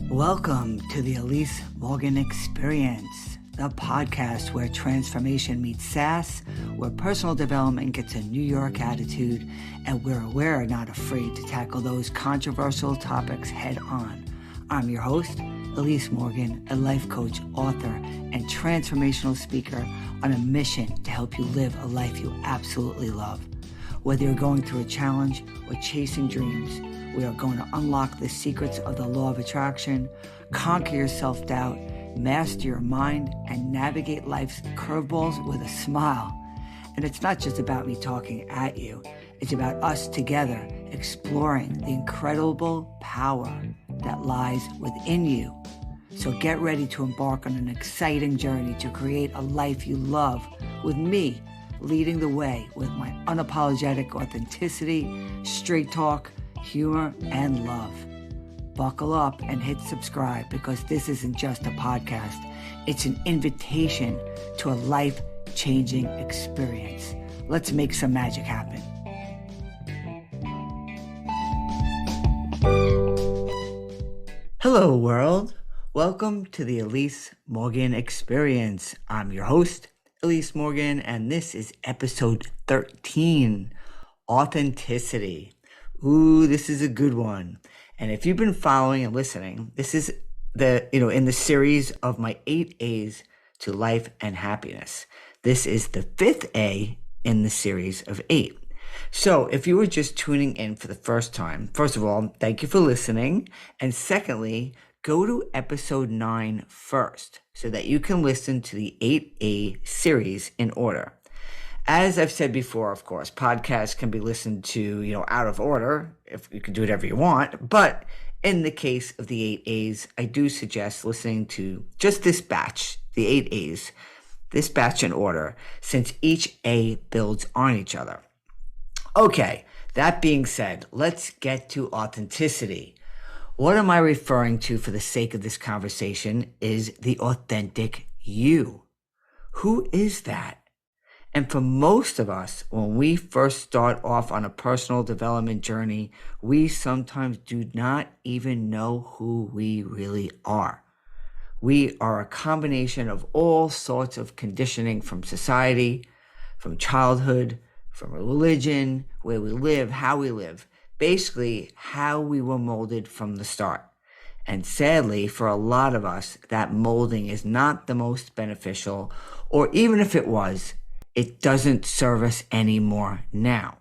Welcome to the Elise Morgan Experience, the podcast where transformation meets sass, where personal development gets a New York attitude, and where we're not afraid to tackle those controversial topics head on. I'm your host, Elise Morgan, a life coach, author, and transformational speaker on a mission to help you live a life you absolutely love. Whether you're going through a challenge or chasing dreams, we are going to unlock the secrets of the law of attraction, conquer your self-doubt, master your mind, and navigate life's curveballs with a smile. And it's not just about me talking at you. It's about us together exploring the incredible power that lies within you. So get ready to embark on an exciting journey to create a life you love with me leading the way with my unapologetic authenticity, straight talk, humor, and love. Buckle up and hit subscribe because this isn't just a podcast. It's an invitation to a life-changing experience. Let's make some magic happen. Hello, world. Welcome to the Elise Morgan Experience. I'm your host, Elise Morgan, and this is episode 13, Authenticity. Ooh, this is a good one. And if you've been following and listening, this is in the series of my 8 A's to life and happiness. This is the 5th A in the series of 8. So if you were just tuning in for the first time, first of all, thank you for listening. And secondly, go to episode 9 first so that you can listen to the 8A series in order. As I've said before, of course, podcasts can be listened to, out of order, if you can do whatever you want. But in the case of the 8 A's, I do suggest listening to just this batch, the 8 A's, this batch in order, since each A builds on each other. Okay, that being said, let's get to authenticity. What am I referring to for the sake of this conversation is the authentic you. Who is that? And for most of us, when we first start off on a personal development journey, we sometimes do not even know who we really are. We are a combination of all sorts of conditioning from society, from childhood, from religion, where we live, how we live, basically how we were molded from the start. And sadly, for a lot of us, that molding is not the most beneficial, or even if it was, it doesn't serve us anymore now.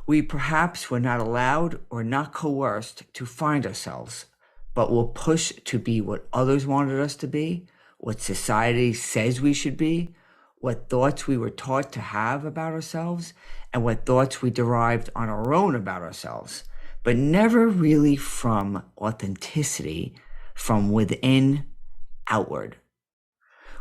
We perhaps were not allowed or not coerced to find ourselves, but were pushed to be what others wanted us to be, what society says we should be, what thoughts we were taught to have about ourselves, and what thoughts we derived on our own about ourselves, but never really from authenticity, from within outward.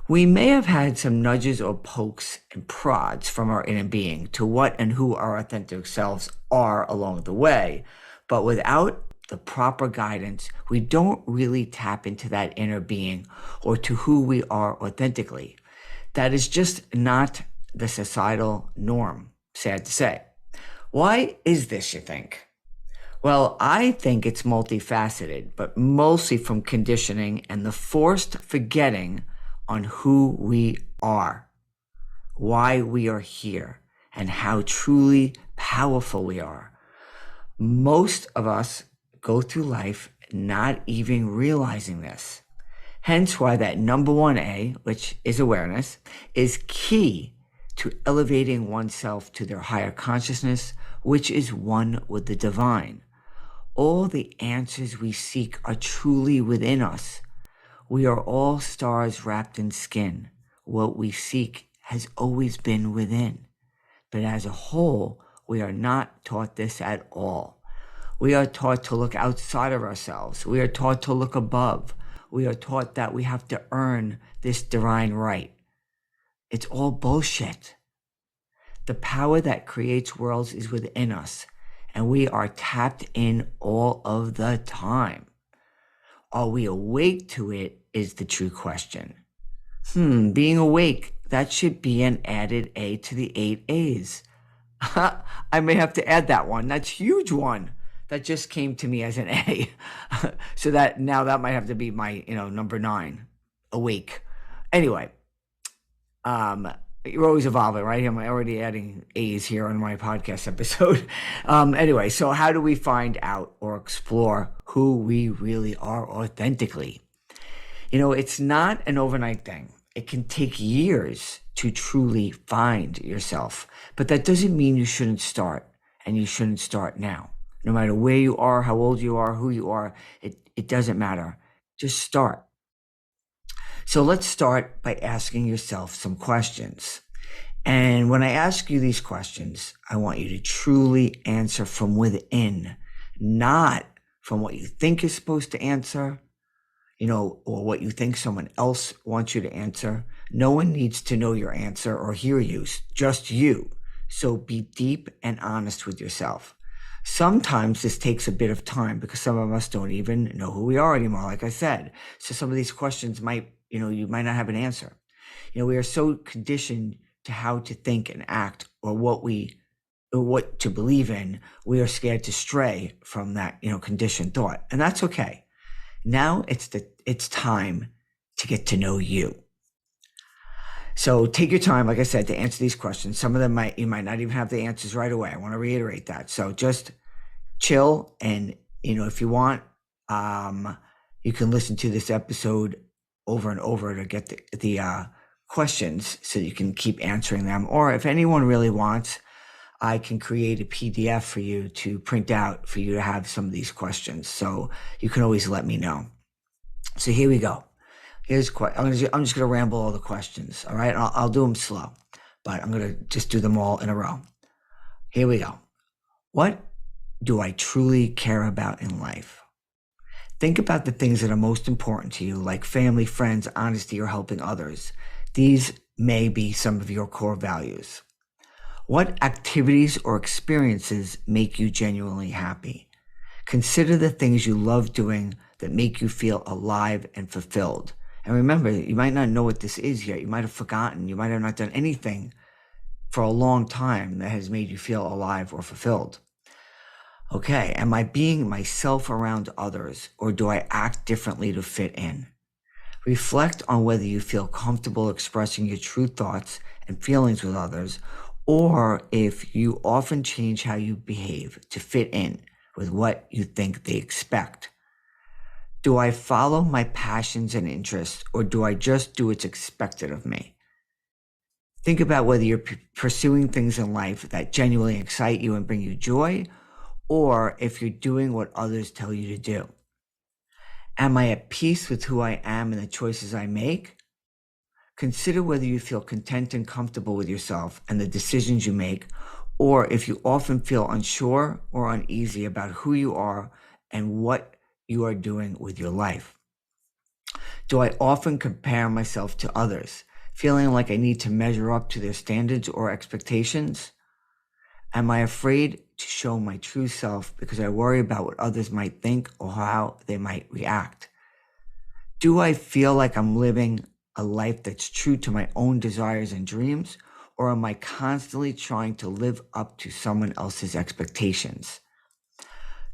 We may have had some nudges or pokes and prods from our inner being to what and who our authentic selves are along the way, but without the proper guidance, we don't really tap into that inner being or to who we are authentically. That is just not the societal norm, sad to say. Why is this, you think? Well, I think it's multifaceted, but mostly from conditioning and the forced forgetting on who we are, why we are here, and how truly powerful we are. Most of us go through life not even realizing this. Hence why that number 1A, which is awareness, is key to elevating oneself to their higher consciousness, which is one with the divine. All the answers we seek are truly within us. We are all stars wrapped in skin. What we seek has always been within. But as a whole, we are not taught this at all. We are taught to look outside of ourselves. We are taught to look above. We are taught that we have to earn this divine right. It's all bullshit. The power that creates worlds is within us, and we are tapped in all of the time. Are we awake to it is the true question. Being awake, that should be an added A to the 8 A's. I may have to add that one. That's a huge one. That just came to me as an A. So that now that might have to be my, number 9, awake. Anyway, um, you're always evolving, right? I'm already adding A's here on my podcast episode. Anyway, so how do we find out or explore who we really are authentically? It's not an overnight thing. It can take years to truly find yourself, but that doesn't mean you shouldn't start, and you shouldn't start now. No matter where you are, how old you are, who you are, it doesn't matter. Just start. So let's start by asking yourself some questions. And when I ask you these questions, I want you to truly answer from within, not from what you think you're supposed to answer, or what you think someone else wants you to answer. No one needs to know your answer or hear you, just you. So be deep and honest with yourself. Sometimes this takes a bit of time because some of us don't even know who we are anymore, like I said. So some of these questions you might not have an answer. We are so conditioned to how to think and act, or what to believe in. We are scared to stray from that, conditioned thought. And that's okay. Now it's time to get to know you. So take your time, like I said, to answer these questions. Some of them you might not even have the answers right away. I want to reiterate that. So just chill, and if you want, you can listen to this episode over and over to get the questions, so you can keep answering them. Or if anyone really wants, I can create a PDF for you to print out for you to have some of these questions. So you can always let me know. So here we go. I'm just going to ramble all the questions. All right. I'll do them slow, but I'm going to just do them all in a row. Here we go. What do I truly care about in life? Think about the things that are most important to you, like family, friends, honesty, or helping others. These may be some of your core values. What activities or experiences make you genuinely happy? Consider the things you love doing that make you feel alive and fulfilled. And remember, you might not know what this is yet. You might have forgotten. You might have not done anything for a long time that has made you feel alive or fulfilled. Okay, am I being myself around others, or do I act differently to fit in? Reflect on whether you feel comfortable expressing your true thoughts and feelings with others, or if you often change how you behave to fit in with what you think they expect. Do I follow my passions and interests, or do I just do what's expected of me? Think about whether you're pursuing things in life that genuinely excite you and bring you joy, or if you're doing what others tell you to do. Am I at peace with who I am and the choices I make? Consider whether you feel content and comfortable with yourself and the decisions you make, or if you often feel unsure or uneasy about who you are and what you are doing with your life. Do I often compare myself to others, feeling like I need to measure up to their standards or expectations? Am I afraid to show my true self because I worry about what others might think or how they might react? Do I feel like I'm living a life that's true to my own desires and dreams, or am I constantly trying to live up to someone else's expectations?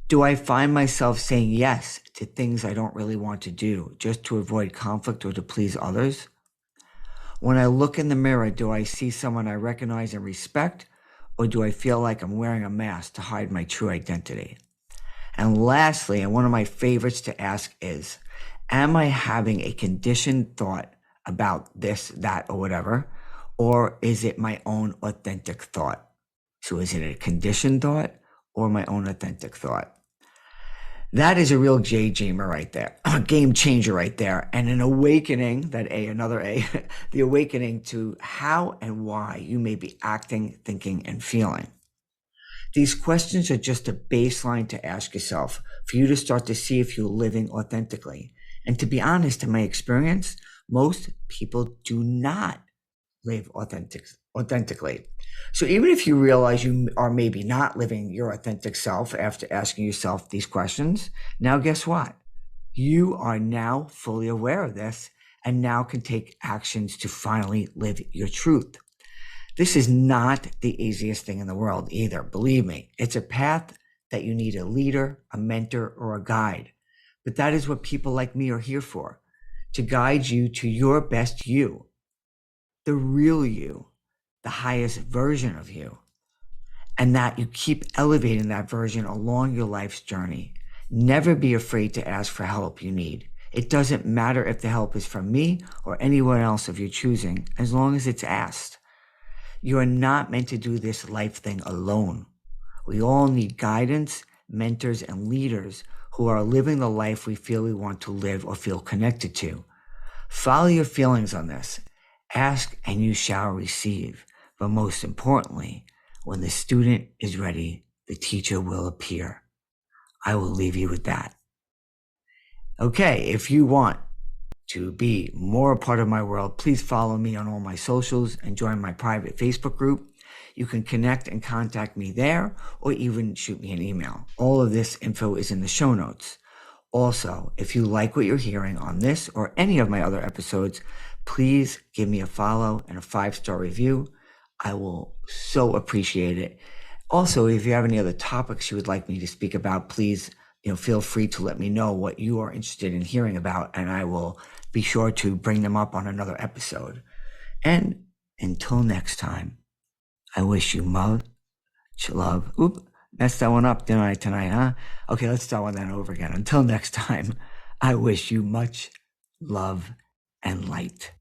Do I find myself saying yes to things I don't really want to do just to avoid conflict or to please others? When I look in the mirror, do I see someone I recognize and respect, or do I feel like I'm wearing a mask to hide my true identity? And lastly, and one of my favorites to ask is, am I having a conditioned thought about this, that, or whatever, or is it my own authentic thought? So is it a conditioned thought or my own authentic thought? That is a real J-Jamer right there, a game changer right there, and an awakening, another A, the awakening to how and why you may be acting, thinking, and feeling. These questions are just a baseline to ask yourself for you to start to see if you're living authentically. And to be honest, in my experience, most people do not live authentically. So even if you realize you are maybe not living your authentic self after asking yourself these questions, now guess what? You are now fully aware of this and now can take actions to finally live your truth. This is not the easiest thing in the world either. Believe me, it's a path that you need a leader, a mentor, or a guide. But that is what people like me are here for, to guide you to your best you, the real you, the highest version of you, and that you keep elevating that version along your life's journey. Never be afraid to ask for help you need. It doesn't matter if the help is from me or anyone else of your choosing, as long as it's asked. You are not meant to do this life thing alone. We all need guidance, mentors, and leaders who are living the life we feel we want to live or feel connected to. Follow your feelings on this. Ask and you shall receive. But most importantly, when the student is ready, the teacher will appear. I will leave you with that. Okay, if you want to be more a part of my world, please follow me on all my socials and join my private Facebook group. You can connect and contact me there, or even shoot me an email. All of this info is in the show notes. Also, if you like what you're hearing on this or any of my other episodes, please give me a follow and a 5-star review. I will so appreciate it. Also, if you have any other topics you would like me to speak about, please, feel free to let me know what you are interested in hearing about, and I will be sure to bring them up on another episode. And until next time, I wish you much love. Oop, messed that one up, didn't I, tonight, huh? Okay, let's start with that over again. Until next time, I wish you much love and light.